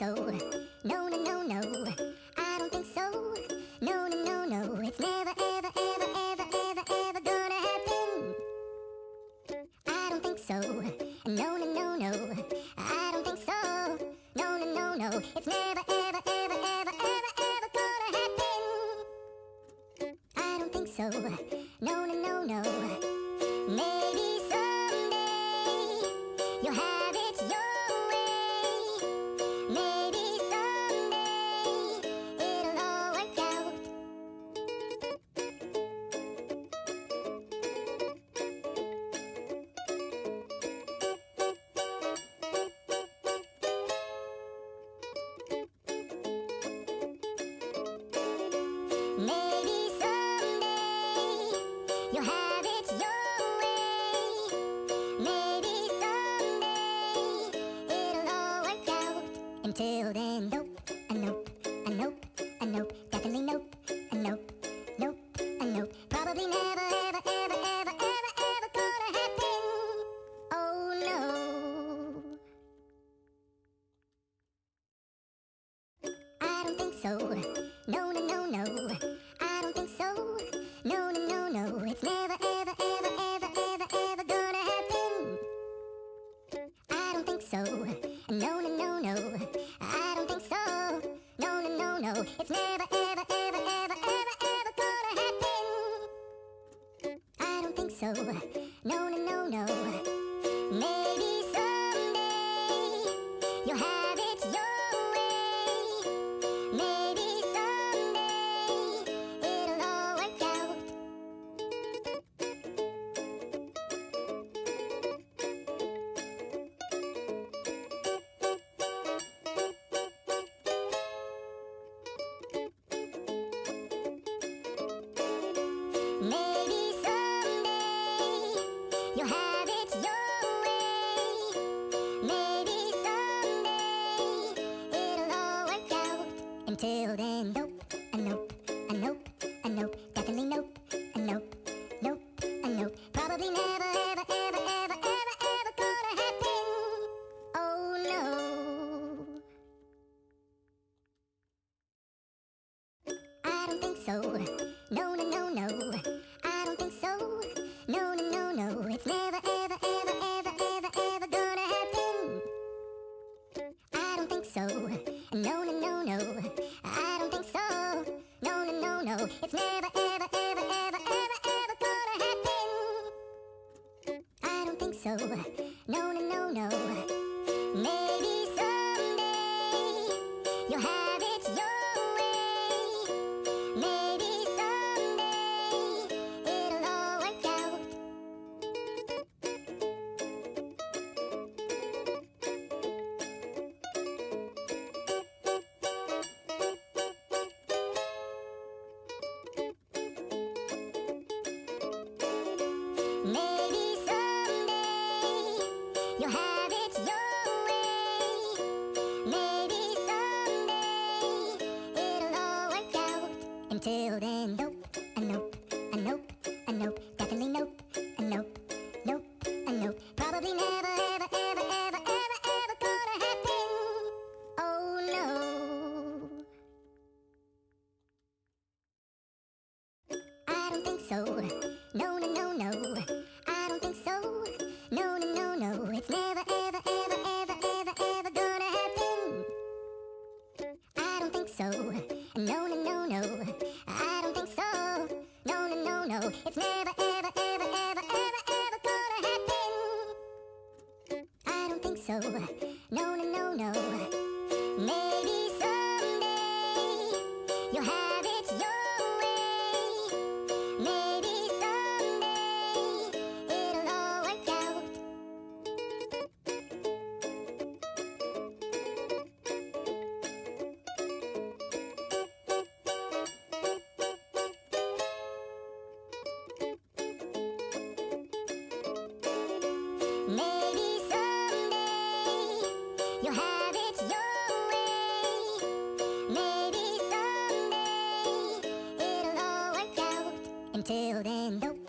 so. No, no, no, no. I don't think so. No, no, no, no. It's never, ever, ever, ever, ever, ever gonna happen. I don't think so. No, no, no, no. I don't think so. No, no, no, no. It's never, ever, ever, ever, ever, ever gonna happen. I don't think so. No, no, no, no. Maybe someday you'll have it your way. Maybe someday it'll all work out. Maybe someday you'll have it your way. Maybe someday it'll all work out. Until then, nope, a nope, a nope, a nope, definitely nope, a nope, nope, a nope. Probably never, ever, ever, ever, ever, ever gonna happen. Oh no. I don't think so. No, no, no, no. I don't think so. No, no, no, no. It's never, ever, ever, ever, ever, ever gonna happen. I don't think so. No, no, no, no. I don't think so. No, no, no, no. It's never, ever, ever, ever, ever, ever gonna happen. I don't think so. No, no, no, no. Maybe someday you'll have it your way. Maybe someday it'll all work out. Maybe someday you'll have it your way. Maybe someday it'll all work out. Until then, nope, a nope, a nope, a nope, definitely nope, a nope, nope, a nope. Probably never, ever, ever, ever, ever, ever gonna happen. Oh no. I don't think so. No, no, no, no. I don't think so. No, no, no, no. It's never, ever, ever, ever, ever, ever gonna happen. I don't think so. No, no, no, no. I don't think so. No, no, no, no. It's never, ever, ever, ever, ever, ever gonna happen. I don't think so. No, no, no, no. Maybe someday you'll have it your way. Maybe someday it'll all work out. Maybe someday you'll have it your way. Maybe someday it'll all work out. Until then, nope, a nope, a nope, a nope, definitely nope, a nope, nope, a nope. Probably never, ever, ever, ever, ever, ever gonna happen. Oh no. I don't think so. No, no, no, no. I don't think so. No, no, no, no. It's never, ever, ever, ever, ever, ever gonna happen. I don't think so. No, no, no, no. I don't think so. No, no, no, no. It's never, ever, ever, ever, ever, ever gonna happen. I don't think so. No, no, no, no. Maybe someday you'll have it your way. Maybe someday it'll all work out. Maybe someday you'll have it your way. Maybe someday it'll all work out. Until then, nope.